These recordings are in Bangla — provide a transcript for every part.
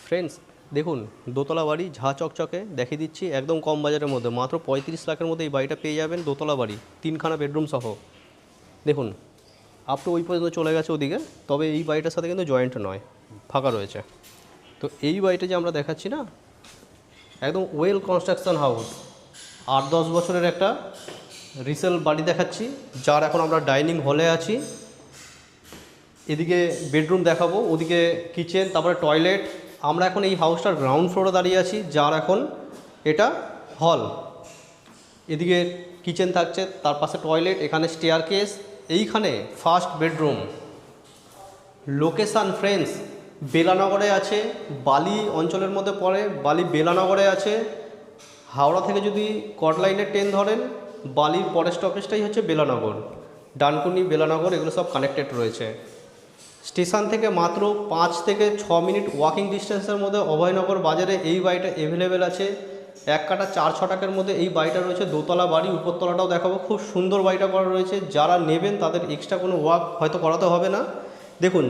ফ্রেন্ডস দেখুন দোতলা বাড়ি ঝাঁ চকচকে দেখিয়ে দিচ্ছি একদম কম বাজারের মধ্যে মাত্র 35 লাখের মধ্যে এই বাড়িটা পেয়ে যাবেন। দোতলা বাড়ি 3খানা বেডরুম সহ। দেখুন আপ টু ওই পর্যন্ত চলে গেছে ওদিকে, তবে এই বাড়িটার সাথে কিন্তু জয়েন্ট নয়, ফাঁকা রয়েছে। তো এই বাড়িটা যে আমরা দেখাচ্ছি না, একদম ওয়েল কনস্ট্রাকশন হাউস, 8-10 বছরের একটা রিসেল বাড়ি দেখাচ্ছি, যার এখন আমরা ডাইনিং হলে আছি। এদিকে বেডরুম দেখাবো, ওদিকে কিচেন, তারপরে টয়লেট। আমরা এখন এই হাউসটার গ্রাউন্ড ফ্লোরে দাঁড়িয়ে আছি, যার এখন এটা হল। এদিকে কিচেন থাকছে, তার পাশে টয়লেট, এখানে স্টেয়ারকেস, এইখানে ফার্স্ট বেডরুম। লোকেশান ফ্রেন্ডস বেলানগরে আছে, বালি অঞ্চলের মধ্যে পড়ে, বালি বেলানগরে আছে। হাওড়া থেকে যদি কট লাইনের ট্রেন ধরেন, বালির পরের স্টপেজটাই হচ্ছে বেলানগর। ডানকুনি, বেলানগর এগুলো সব কানেক্টেড রয়েছে। স্টেশন থেকে মাত্র 5 থেকে 6 মিনিট ওয়াকিং ডিস্টেন্সের মধ্যে অভয়নগর বাজারে এই বাড়িটা অ্যাভেলেবেল আছে। 1 কাঠা 4 ছটাকের মধ্যে এই বাড়িটা রয়েছে, দোতলা বাড়ি, উপরতলাটাও দেখাবো। খুব সুন্দর বাড়িটা করা রয়েছে, যারা নেবেন তাদের এক্সট্রা কোনো ওয়ার্ক হয়তো করাতে হবে না। দেখুন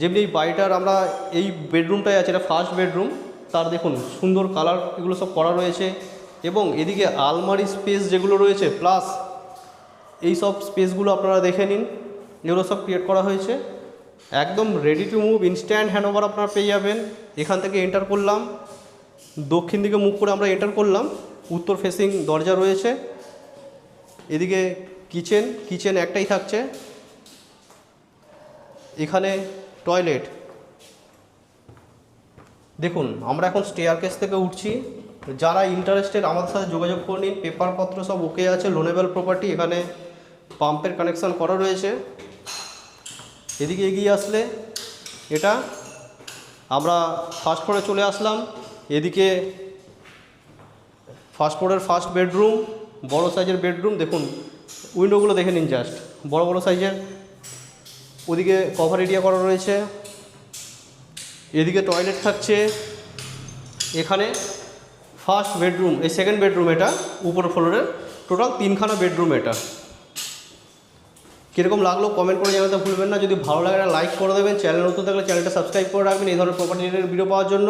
যেমনি এই বাড়িটার আমরা এই বেডরুমটাই আছে, এটা ফার্স্ট বেডরুম, তার দেখুন সুন্দর কালার এগুলো সব করা রয়েছে। এবং এদিকে আলমারি স্পেস যেগুলো রয়েছে, প্লাস এই সব স্পেসগুলো আপনারা দেখে নিন, এগুলো সব ক্রিয়েট করা হয়েছে। একদম ready to move, instant handover আপনারা পেয়ে যাবেন। এখান থেকে এন্টার করলাম, দক্ষিণ দিকে মুখ করে আমরা এন্টার করলাম, উত্তর ফেসিং দরজা রয়েছে। এদিকে কিচেন একটাই থাকছে, এখানে টয়লেট। দেখুন আমরা এখন স্টেয়ারকেস থেকে উঠছি, যারা ইন্টারেস্টেড আমাদের সাথে যোগাযোগ করে নিন। পেপারপত্র সব ওকে আছে, লোনেবল প্রপার্টি, এখানে পাম্পের কানেকশান করা রয়েছে। এদিকে এগিয়ে আসলে এটা আমরা ফার্স্ট ফ্লোরে চলে আসলাম। এদিকে ফার্স্ট ফ্লোরের ফার্স্ট বেডরুম, বড় সাইজের বেডরুম। দেখুন উইন্ডোগুলো দেখে নিন, জাস্ট বড় বড় সাইজের। ওদিকে কভার এরিয়া করা রয়েছে, এদিকে টয়লেট থাকছে। এখানে ফার্স্ট বেডরুম, এই সেকেন্ড বেডরুম, এটা উপর ফ্লোরের টোটাল 3খানা বেডরুম। এটা কীরকম লাগলো কমেন্ট করে জানাতে ভুলবেন না। যদি ভালো লাগে লাইক করে দেবেন, চ্যানেল নতুন থাকলে চ্যানেলটা সাবস্ক্রাইব করে রাখবেন এই ধরনের প্রপার্টি রিলেটেড ভিডিও পাওয়ার জন্য।